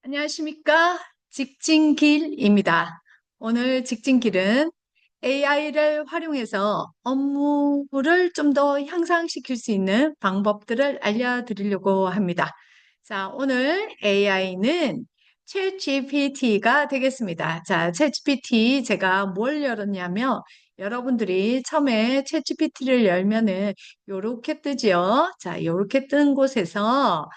안녕하십니까? 직진길입니다. 오늘 직진길은 AI를 활용해서 업무를 좀 더 향상시킬 수 있는 방법들을 알려드리려고 합니다. 자, 오늘 AI는 챗GPT가 되겠습니다. 자, 챗GPT 제가 뭘 열었냐면 여러분들이 처음에 챗GPT를 열면은 요렇게 뜨지요. 자, 요렇게 뜬 곳에서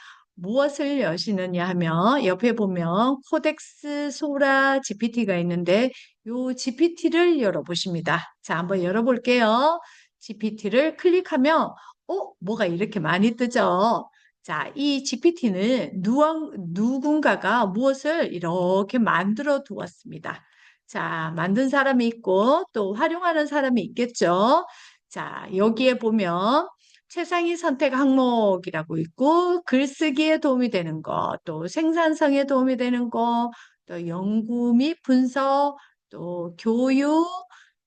무엇을 여시느냐 하면 옆에 보면 코덱스 소라 GPT가 있는데 요 GPT를 열어보십니다. 자, 한번 열어볼게요. GPT를 클릭하면 뭐가 이렇게 많이 뜨죠? 자, 이 GPT는 누군가가 무엇을 이렇게 만들어 두었습니다. 자, 만든 사람이 있고 또 활용하는 사람이 있겠죠. 자, 여기에 보면 최상위 선택 항목이라고 있고 글쓰기에 도움이 되는 거, 또 생산성에 도움이 되는 거, 또 연구 및 분석, 또 교육,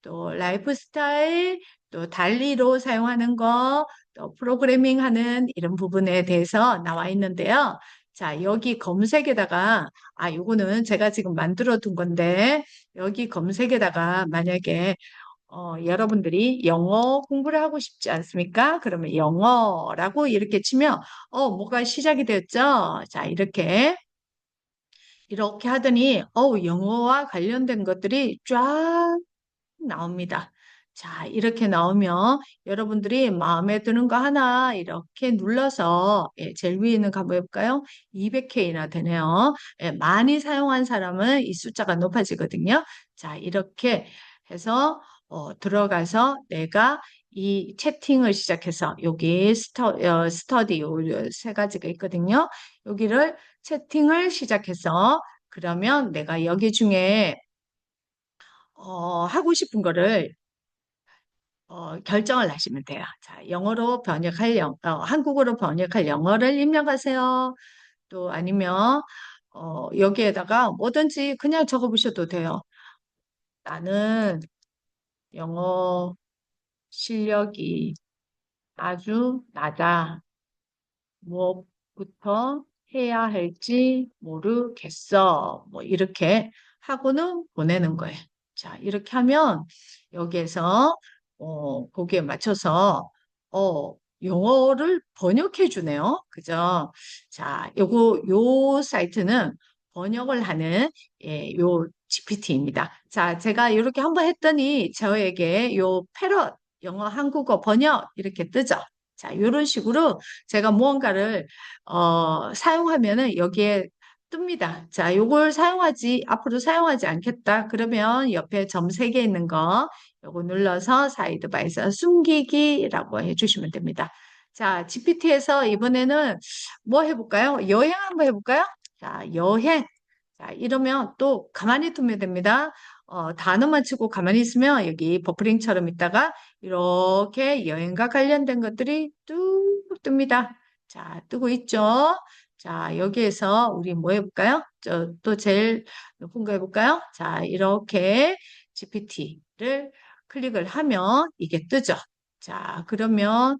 또 라이프 스타일, 또 달리로 사용하는 거, 또 프로그래밍 하는 이런 부분에 대해서 나와 있는데요. 자, 여기 검색에다가, 요거는 제가 지금 만들어 둔 건데, 여기 검색에다가 만약에 여러분들이 영어 공부를 하고 싶지 않습니까? 그러면 영어라고 이렇게 치면, 뭐가 시작이 됐죠? 자, 이렇게 하더니, 영어와 관련된 것들이 쫙 나옵니다. 자, 이렇게 나오면 여러분들이 마음에 드는 거 하나 이렇게 눌러서, 제일 위에 있는 거 한번 해볼까요? 200K나 되네요. 많이 사용한 사람은 이 숫자가 높아지거든요. 자, 이렇게 해서 들어가서 내가 이 채팅을 시작해서 여기 스터디 요 세 가지가 있거든요. 여기를 채팅을 시작해서 그러면 내가 여기 중에 하고 싶은 거를 결정을 하시면 돼요. 자, 한국어로 번역할 영어를 입력하세요. 또 아니면 여기에다가 뭐든지 그냥 적어보셔도 돼요. 나는 영어 실력이 아주 낮아. 무엇부터 해야 할지 모르겠어. 뭐 이렇게 하고는 보내는 거예요. 자, 이렇게 하면 여기에서 거기에 맞춰서 영어를 번역해 주네요. 그죠? 자, 요 사이트는 번역을 하는 요 GPT입니다. 자, 제가 이렇게 한번 했더니 저에게 요 패럿 영어 한국어 번역 이렇게 뜨죠. 자, 이런 식으로 제가 무언가를 사용하면은 여기에 뜹니다. 자, 요걸 앞으로 사용하지 않겠다. 그러면 옆에 점 3개 있는 거, 요거 눌러서 사이드 바이서 숨기기라고 해주시면 됩니다. 자, GPT에서 이번에는 뭐 해볼까요? 여행 한번 해볼까요? 자, 여행. 자, 이러면 또 가만히 두면 됩니다. 단어만 치고 가만히 있으면 여기 버프링처럼 있다가 이렇게 여행과 관련된 것들이 뚝 뜹니다. 자, 뜨고 있죠? 자, 여기에서 우리 뭐 해볼까요? 또 제일 높은 거 해볼까요? 자, 이렇게 GPT를 클릭을 하면 이게 뜨죠? 자, 그러면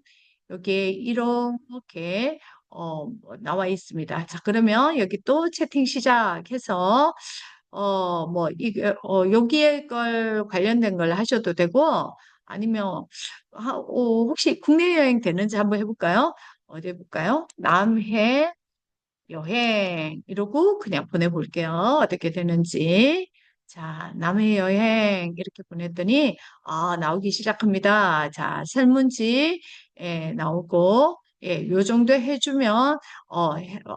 여기에 이렇게 나와 있습니다. 자, 그러면 여기 또 채팅 시작해서 여기에 걸 관련된 걸 하셔도 되고, 아니면, 혹시 국내 여행 되는지 한번 해볼까요? 어디 해볼까요? 남해 여행, 이러고 그냥 보내볼게요. 어떻게 되는지. 자, 남해 여행, 이렇게 보냈더니, 나오기 시작합니다. 자, 설문지, 나오고, 요 정도 해주면,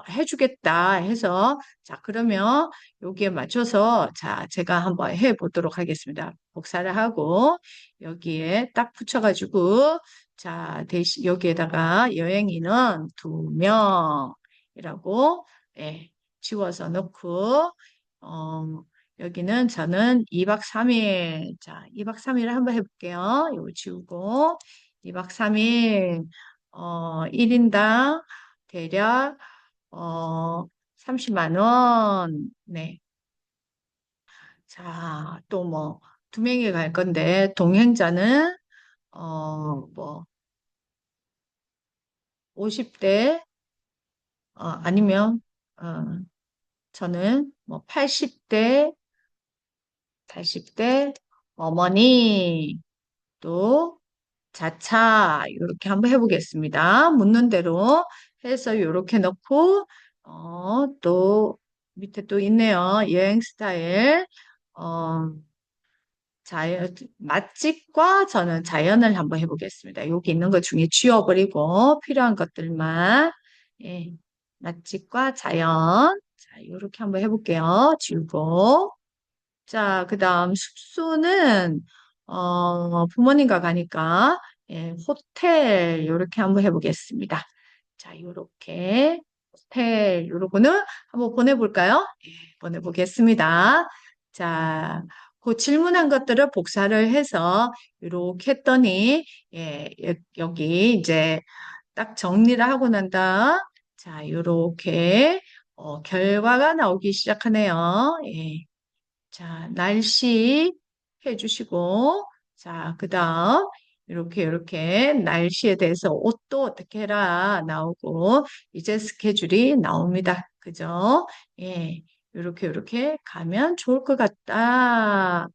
해주겠다 해서, 자, 그러면 여기에 맞춰서, 자, 제가 한번 해보도록 하겠습니다. 복사를 하고, 여기에 딱 붙여가지고, 자, 여기에다가 여행인은 2명이라고, 지워서 넣고, 어, 여기는 저는 2박 3일, 자, 2박 3일을 한번 해볼게요. 이거 지우고, 2박 3일, 1인당 대략, 어, 30만 원. 네. 자, 또 뭐, 2명이 갈 건데, 동행자는, 뭐, 50대, 아니면, 어, 저는 뭐 80대, 80대 어머니, 또 자차, 이렇게 한번 해보겠습니다. 묻는 대로 해서 이렇게 넣고, 또 밑에 또 있네요. 여행 스타일. 어, 맛집과 저는 자연을 한번 해보겠습니다. 여기 있는 것 중에 지워버리고 필요한 것들만, 예, 맛집과 자연. 자, 이렇게 한번 해볼게요. 지우고. 자, 그 다음 숙소는, 부모님과 가니까, 예, 호텔, 이렇게 한번 해보겠습니다. 자, 요렇게, 호텔, 요러고는 한번 보내볼까요? 예, 보내보겠습니다. 자, 그 질문한 것들을 복사를 해서, 이렇게 했더니, 예, 여기 이제 딱 정리를 하고 난다. 자, 요렇게, 결과가 나오기 시작하네요. 예. 자, 날씨 해주시고, 자, 그 다음, 이렇게 날씨에 대해서 옷도 어떻게 해라 나오고, 이제 스케줄이 나옵니다. 그죠? 예, 이렇게 가면 좋을 것 같다.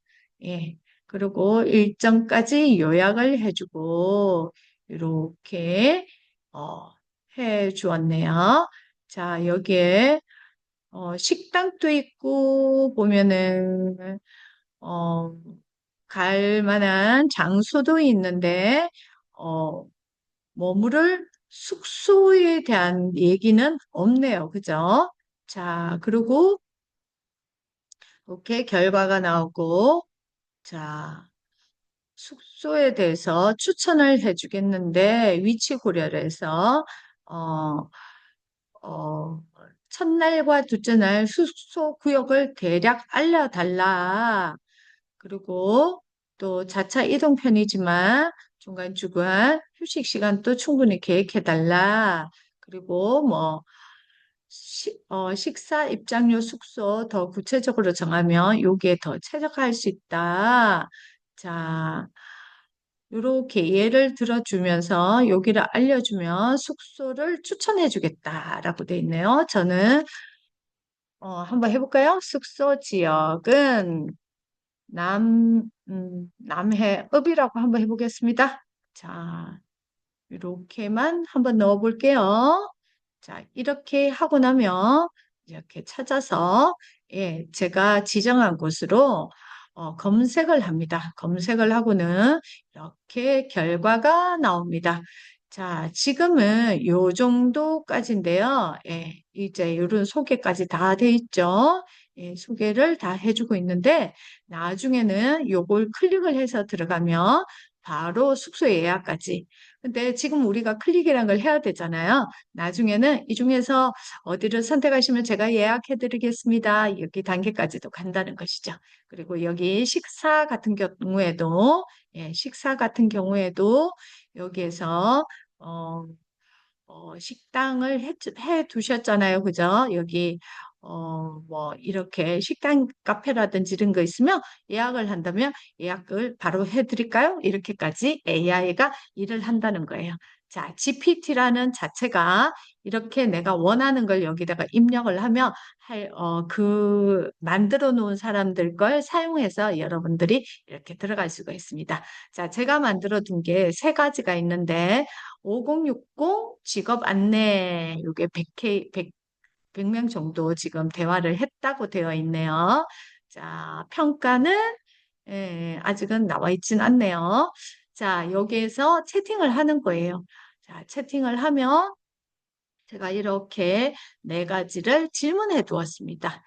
예, 그리고 일정까지 요약을 해주고, 이렇게, 해 주었네요. 자, 여기에 식당도 있고, 보면은, 어, 갈 만한 장소도 있는데, 어, 머무를 숙소에 대한 얘기는 없네요. 그죠? 자, 그리고, 이렇게 결과가 나오고, 자, 숙소에 대해서 추천을 해주겠는데, 위치 고려를 해서, 어, 어, 첫날과 둘째 날 숙소 구역을 대략 알려달라. 그리고 또 자차 이동 편이지만 중간중간 휴식 시간도 충분히 계획해달라. 그리고 뭐 식사, 입장료, 숙소 더 구체적으로 정하면 여기에 더 최적화할 수 있다. 자, 이렇게 예를 들어주면서 여기를 알려주면 숙소를 추천해주겠다라고 돼 있네요. 저는 한번 해볼까요? 숙소 지역은 남해읍이라고 한번 해보겠습니다. 자, 이렇게만 한번 넣어볼게요. 자, 이렇게 하고 나면 이렇게 찾아서 예, 제가 지정한 곳으로 검색을 합니다. 검색을 하고는 이렇게 결과가 나옵니다. 자, 지금은 요 정도까지인데요. 예, 이제 이런 소개까지 다 돼 있죠. 예, 소개를 다 해주고 있는데 나중에는 요걸 클릭을 해서 들어가면 바로 숙소 예약까지. 근데 지금 우리가 클릭이란 걸 해야 되잖아요. 나중에는 이 중에서 어디를 선택하시면 제가 예약해 드리겠습니다. 여기 단계까지도 간다는 것이죠. 그리고 여기 식사 같은 경우에도, 예, 식사 같은 경우에도 여기에서, 어, 식당을 해 두셨잖아요. 그죠? 여기, 뭐, 이렇게 식당 카페라든지 이런 거 있으면 예약을 한다면 예약을 바로 해 드릴까요? 이렇게까지 AI가 일을 한다는 거예요. 자, GPT라는 자체가 이렇게 내가 원하는 걸 여기다가 입력을 하면 만들어 놓은 사람들 걸 사용해서 여러분들이 이렇게 들어갈 수가 있습니다. 자, 제가 만들어 둔 게 세 가지가 있는데 5060 직업 안내, 이게 100명 정도 지금 대화를 했다고 되어 있네요. 자, 평가는 아직은 나와 있진 않네요. 자, 여기에서 채팅을 하는 거예요. 자, 채팅을 하면 제가 이렇게 네 가지를 질문해 두었습니다.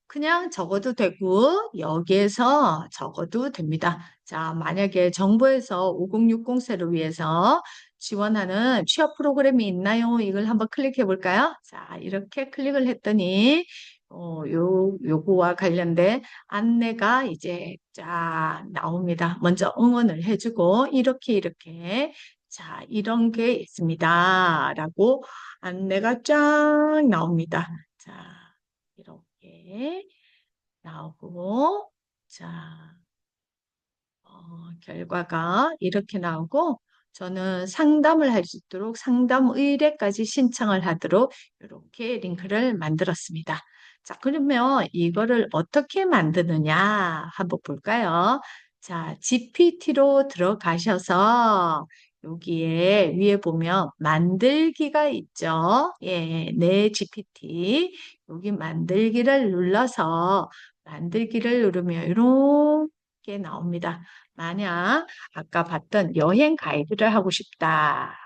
그냥 적어도 되고 여기에서 적어도 됩니다. 자, 만약에 정부에서 5060세를 위해서 지원하는 취업 프로그램이 있나요? 이걸 한번 클릭해 볼까요? 자, 이렇게 클릭을 했더니 요거와 관련된 안내가 이제 쫙 나옵니다. 먼저 응원을 해주고 이렇게 자, 이런 게 있습니다. 라고 안내가 쫙 나옵니다. 자, 이렇게 나오고, 자, 결과가 이렇게 나오고, 저는 상담을 할 수 있도록 상담 의뢰까지 신청을 하도록 이렇게 링크를 만들었습니다. 자, 그러면 이거를 어떻게 만드느냐 한번 볼까요? 자, GPT로 들어가셔서 여기에 위에 보면 만들기가 있죠. 예, 내 GPT. 여기 만들기를 눌러서 만들기를 누르면 이렇게 나옵니다. 만약 아까 봤던 여행 가이드를 하고 싶다.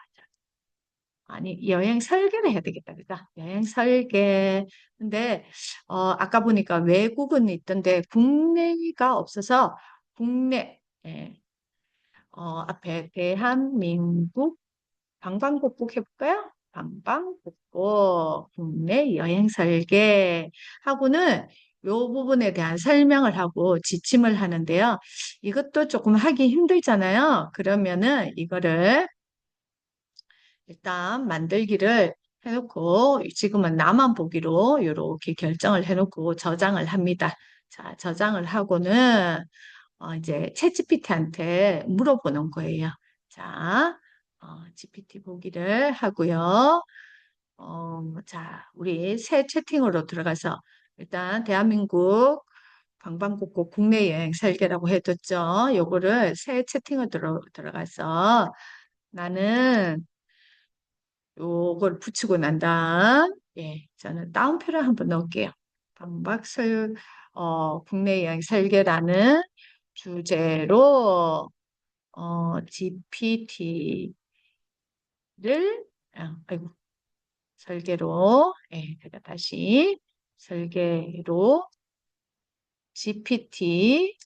아니, 여행 설계를 해야 되겠다, 그죠? 여행 설계. 근데, 아까 보니까 외국은 있던데, 국내가 없어서, 국내, 예, 앞에 대한민국 방방곡곡 해볼까요? 방방곡곡, 국내 여행 설계 하고는 요 부분에 대한 설명을 하고 지침을 하는데요. 이것도 조금 하기 힘들잖아요. 그러면은 이거를 일단 만들기를 해놓고 지금은 나만 보기로 이렇게 결정을 해놓고 저장을 합니다. 자, 저장을 하고는 이제 챗GPT한테 물어보는 거예요. 자, GPT 보기를 하고요. 자, 우리 새 채팅으로 들어가서 일단 대한민국 방방곡곡 국내 여행 설계라고 해뒀죠. 요거를 새 채팅으로 들어가서 나는 요걸 붙이고 난 다음, 예, 저는 따옴표를 한번 넣을게요. 방박설, 국내 여행 설계라는 주제로, GPT를, 아이고, 설계로, 예, 제가 다시 설계로 GPT,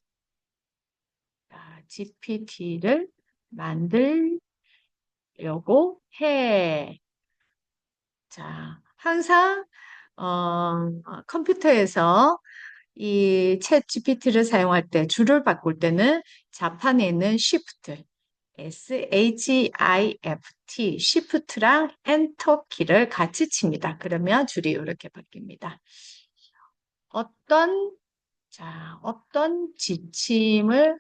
GPT를 만들려고 해. 자, 항상 컴퓨터에서 이 챗 GPT를 사용할 때 줄을 바꿀 때는 좌판에 있는 Shift, SHIFT, Shift랑 엔터 키를 같이 칩니다. 그러면 줄이 이렇게 바뀝니다. 어떤 어떤 지침을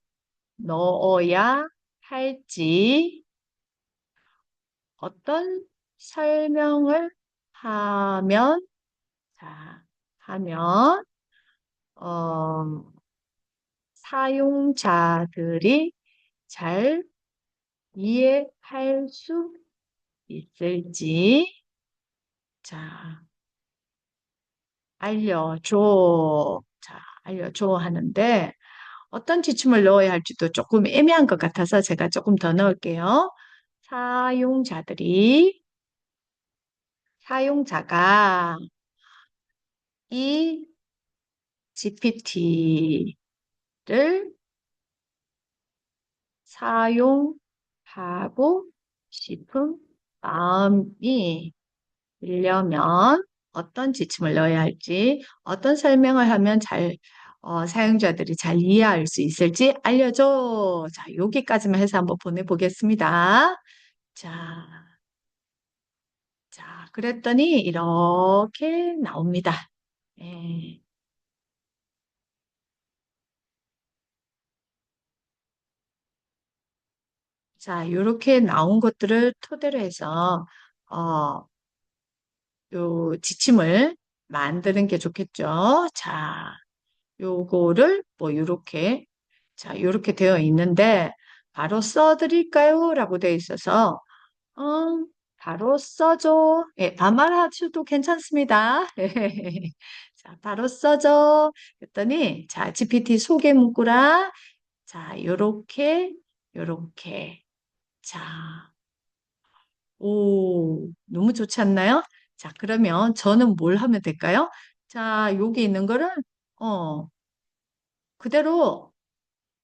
넣어야 할지, 어떤 설명을 하면 자, 하면 어, 사용자들이 잘 이해할 수 있을지 자, 알려줘. 자, 알려줘 하는데 어떤 지침을 넣어야 할지도 조금 애매한 것 같아서 제가 조금 더 넣을게요. 사용자들이 사용자가 이 GPT를 사용하고 싶은 마음이 들려면 어떤 지침을 넣어야 할지, 어떤 설명을 하면 사용자들이 잘 이해할 수 있을지 알려줘. 자, 여기까지만 해서 한번 보내보겠습니다. 자, 자, 그랬더니 이렇게 나옵니다. 예. 자, 이렇게 나온 것들을 토대로 해서, 어, 요 지침을 만드는 게 좋겠죠. 자, 요거를 뭐 요렇게 자, 요렇게 되어 있는데 바로 써드릴까요? 라고 되어 있어서 바로 써줘. 예, 반말하셔도 괜찮습니다. 자, 바로 써줘. 그랬더니 자, GPT 소개 문구라 자, 요렇게 자, 오, 너무 좋지 않나요? 자, 그러면 저는 뭘 하면 될까요? 자, 여기 있는 거를 어, 그대로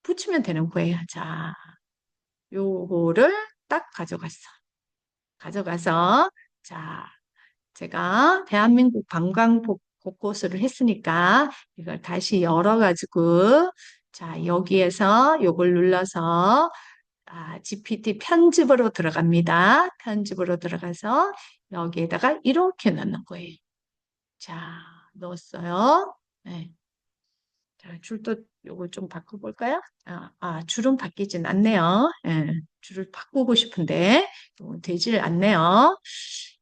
붙이면 되는 거예요. 자, 요거를 딱 가져가서, 자, 제가 대한민국 관광 곳곳을 했으니까 이걸 다시 열어가지고, 자, 여기에서 요걸 눌러서, GPT 편집으로 들어갑니다. 편집으로 들어가서 여기에다가 이렇게 넣는 거예요. 자, 넣었어요. 네. 자, 줄도 요걸 좀 바꿔볼까요? 줄은 바뀌진 않네요. 예, 줄을 바꾸고 싶은데 되질 않네요.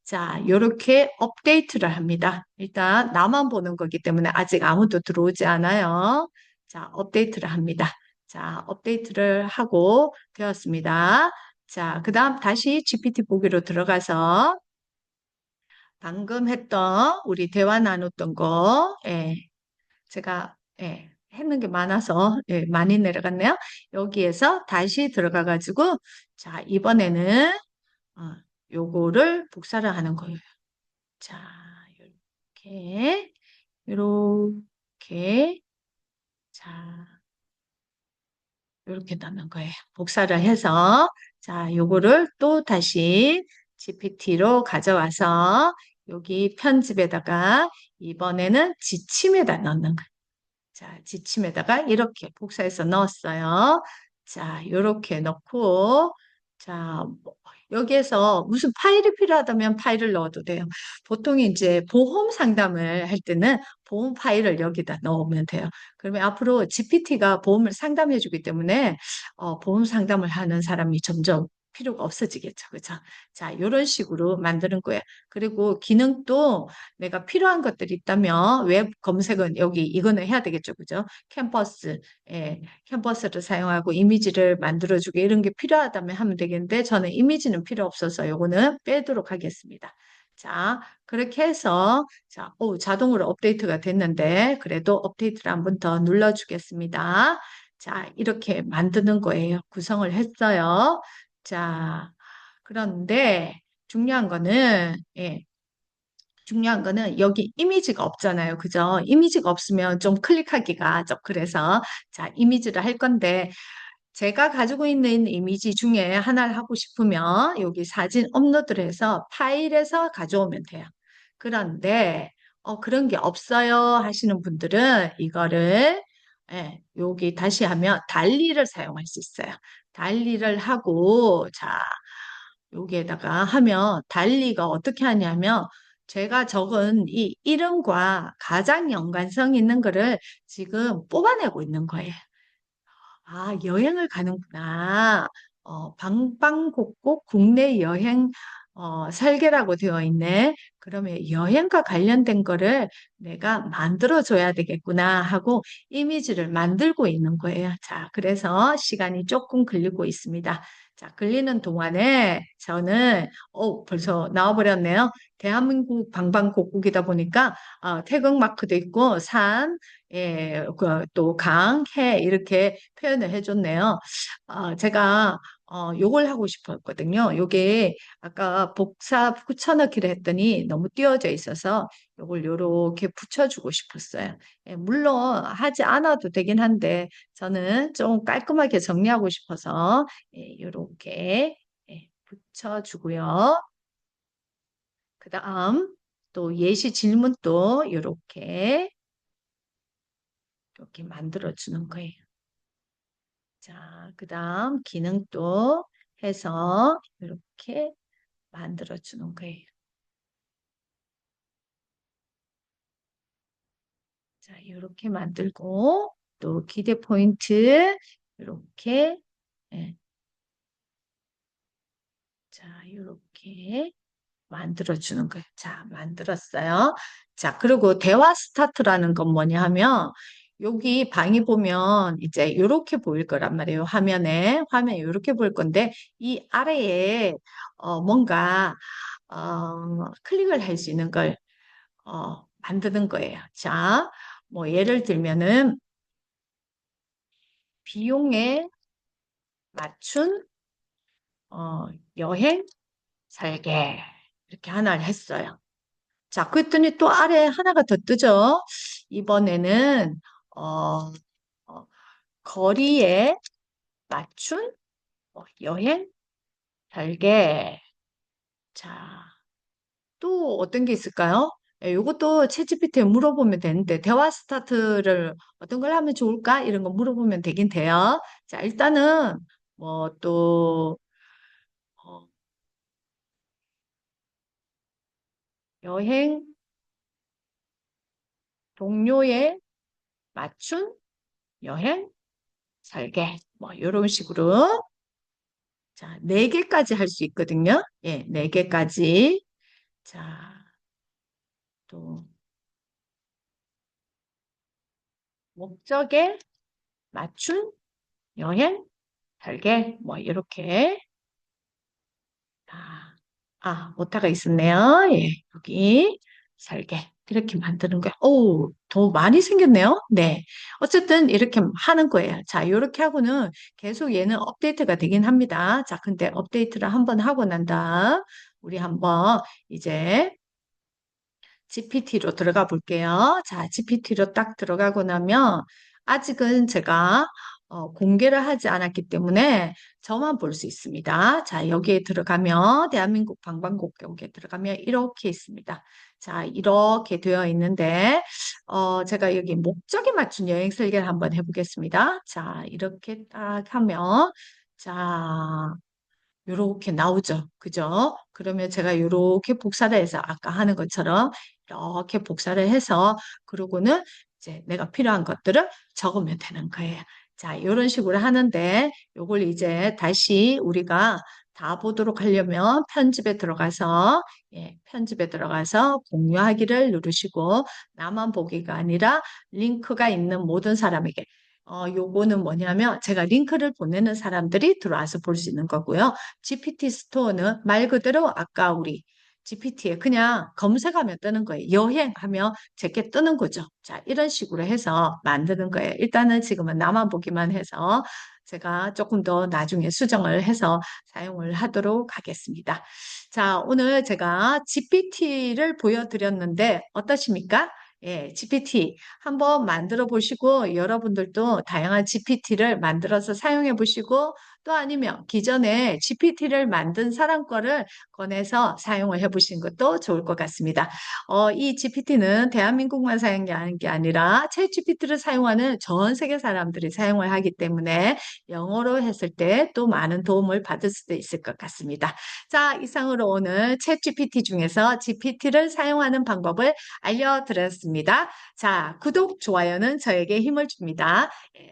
자, 이렇게 업데이트를 합니다. 일단 나만 보는 거기 때문에 아직 아무도 들어오지 않아요. 자, 업데이트를 합니다. 자, 업데이트를 하고 되었습니다. 자, 그 다음 다시 GPT 보기로 들어가서 방금 했던 우리 대화 나눴던 거, 제가 했는 게 많아서 많이 내려갔네요. 여기에서 다시 들어가 가지고 자, 이번에는 어, 요거를 복사를 하는 거예요. 자, 이렇게 이렇게 자, 이렇게 넣는 거예요. 복사를 해서 자, 요거를 또 다시 GPT로 가져와서 여기 편집에다가 이번에는 지침에다 넣는 거예요. 자, 지침에다가 이렇게 복사해서 넣었어요. 자, 이렇게 넣고, 자, 여기에서 무슨 파일이 필요하다면 파일을 넣어도 돼요. 보통 이제 보험 상담을 할 때는 보험 파일을 여기다 넣으면 돼요. 그러면 앞으로 GPT가 보험을 상담해 주기 때문에 보험 상담을 하는 사람이 점점 필요가 없어지겠죠. 그죠? 자, 이런 식으로 만드는 거예요. 그리고 기능도 내가 필요한 것들이 있다면 웹 검색은 여기 이거는 해야 되겠죠. 그죠? 캠퍼스, 캠퍼스를 사용하고 이미지를 만들어주고 이런 게 필요하다면 하면 되겠는데 저는 이미지는 필요 없어서 요거는 빼도록 하겠습니다. 자, 그렇게 해서 자, 자동으로 업데이트가 됐는데 그래도 업데이트를 한번 더 눌러주겠습니다. 자, 이렇게 만드는 거예요. 구성을 했어요. 자, 그런데 중요한 거는 중요한 거는 여기 이미지가 없잖아요. 그죠? 이미지가 없으면 좀 클릭하기가 좀 그래서 자, 이미지를 할 건데 제가 가지고 있는 이미지 중에 하나를 하고 싶으면 여기 사진 업로드를 해서 파일에서 가져오면 돼요. 그런데 그런 게 없어요 하시는 분들은 이거를 여기 다시 하면 달리를 사용할 수 있어요. 달리를 하고 자 여기에다가 하면 달리가 어떻게 하냐면 제가 적은 이 이름과 가장 연관성 있는 거를 지금 뽑아내고 있는 거예요. 아, 여행을 가는구나. 방방곡곡 국내 여행 설계라고 되어 있네. 그러면 여행과 관련된 거를 내가 만들어줘야 되겠구나 하고 이미지를 만들고 있는 거예요. 자, 그래서 시간이 조금 걸리고 있습니다. 자, 걸리는 동안에 저는 벌써 나와버렸네요. 대한민국 방방곡곡이다 보니까 태극 마크도 있고 산, 또 강, 해 이렇게 표현을 해줬네요. 제가 요걸 하고 싶었거든요. 요게 아까 복사 붙여넣기를 했더니 너무 띄어져 있어서 요걸 요렇게 붙여주고 싶었어요. 물론 하지 않아도 되긴 한데 저는 좀 깔끔하게 정리하고 싶어서 요렇게 붙여주고요. 그 다음 또 예시 질문도 이렇게 만들어주는 거예요. 자, 그 다음 기능도 해서 이렇게 만들어주는 거예요. 자, 이렇게 만들고 또 기대 포인트 이렇게 예. 자, 이렇게 만들어주는 거예요. 자, 만들었어요. 자, 그리고 대화 스타트라는 건 뭐냐 하면 여기 방이 보면 이제 이렇게 보일 거란 말이에요. 화면에 이렇게 보일 건데 이 아래에 뭔가 클릭을 할 수 있는 걸 만드는 거예요. 자, 뭐 예를 들면은 비용에 맞춘 어, 여행 설계 이렇게 하나를 했어요. 자, 그랬더니 또 아래 하나가 더 뜨죠. 이번에는 어, 어, 거리에 맞춘 여행 설계. 자, 또 어떤 게 있을까요? 이것도 챗GPT에 물어보면 되는데 대화 스타트를 어떤 걸 하면 좋을까? 이런 거 물어보면 되긴 돼요. 자, 일단은 뭐또 여행 동료에 맞춘 여행 설계 뭐 이런 식으로 자, 네 개까지 할 수 있거든요. 네 개까지. 자, 또 목적에 맞춘 여행, 설계, 뭐 이렇게 오타가 있었네요. 예, 여기 설계 이렇게 만드는 거예요. 오, 더 많이 생겼네요. 네, 어쨌든 이렇게 하는 거예요. 자, 이렇게 하고는 계속 얘는 업데이트가 되긴 합니다. 자, 근데 업데이트를 한번 하고 난 다음 우리 한번 이제 GPT로 들어가 볼게요. 자, GPT로 딱 들어가고 나면 아직은 제가 공개를 하지 않았기 때문에 저만 볼 수 있습니다. 자, 여기에 들어가면 대한민국 방방곡곡에 들어가면 이렇게 있습니다. 자, 이렇게 되어 있는데 제가 여기 목적에 맞춘 여행 설계를 한번 해보겠습니다. 자, 이렇게 딱 하면 자, 요렇게 나오죠. 그죠? 그러면 제가 요렇게 복사를 해서 아까 하는 것처럼 이렇게 복사를 해서 그러고는 이제 내가 필요한 것들을 적으면 되는 거예요. 자, 이런 식으로 하는데 요걸 이제 다시 우리가 다 보도록 하려면 편집에 들어가서 편집에 들어가서 공유하기를 누르시고 나만 보기가 아니라 링크가 있는 모든 사람에게 요거는 뭐냐면 제가 링크를 보내는 사람들이 들어와서 볼 수 있는 거고요. GPT 스토어는 말 그대로 아까 우리 GPT에 그냥 검색하면 뜨는 거예요. 여행하면 제게 뜨는 거죠. 자, 이런 식으로 해서 만드는 거예요. 일단은 지금은 나만 보기만 해서 제가 조금 더 나중에 수정을 해서 사용을 하도록 하겠습니다. 자, 오늘 제가 GPT를 보여드렸는데 어떠십니까? 예, GPT 한번 만들어 보시고 여러분들도 다양한 GPT를 만들어서 사용해 보시고 또 아니면 기존에 GPT를 만든 사람 거를 꺼내서 사용을 해보신 것도 좋을 것 같습니다. 이 GPT는 대한민국만 사용하는 게 아니라 챗 GPT를 사용하는 전 세계 사람들이 사용을 하기 때문에 영어로 했을 때 또 많은 도움을 받을 수도 있을 것 같습니다. 자, 이상으로 오늘 챗 GPT 중에서 GPT를 사용하는 방법을 알려드렸습니다. 자, 구독, 좋아요는 저에게 힘을 줍니다.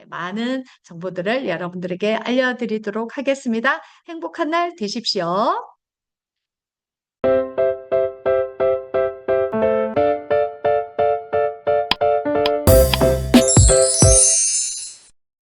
많은 정보들을 여러분들에게 알려드리도록 하겠습니다. 행복한 날 되십시오.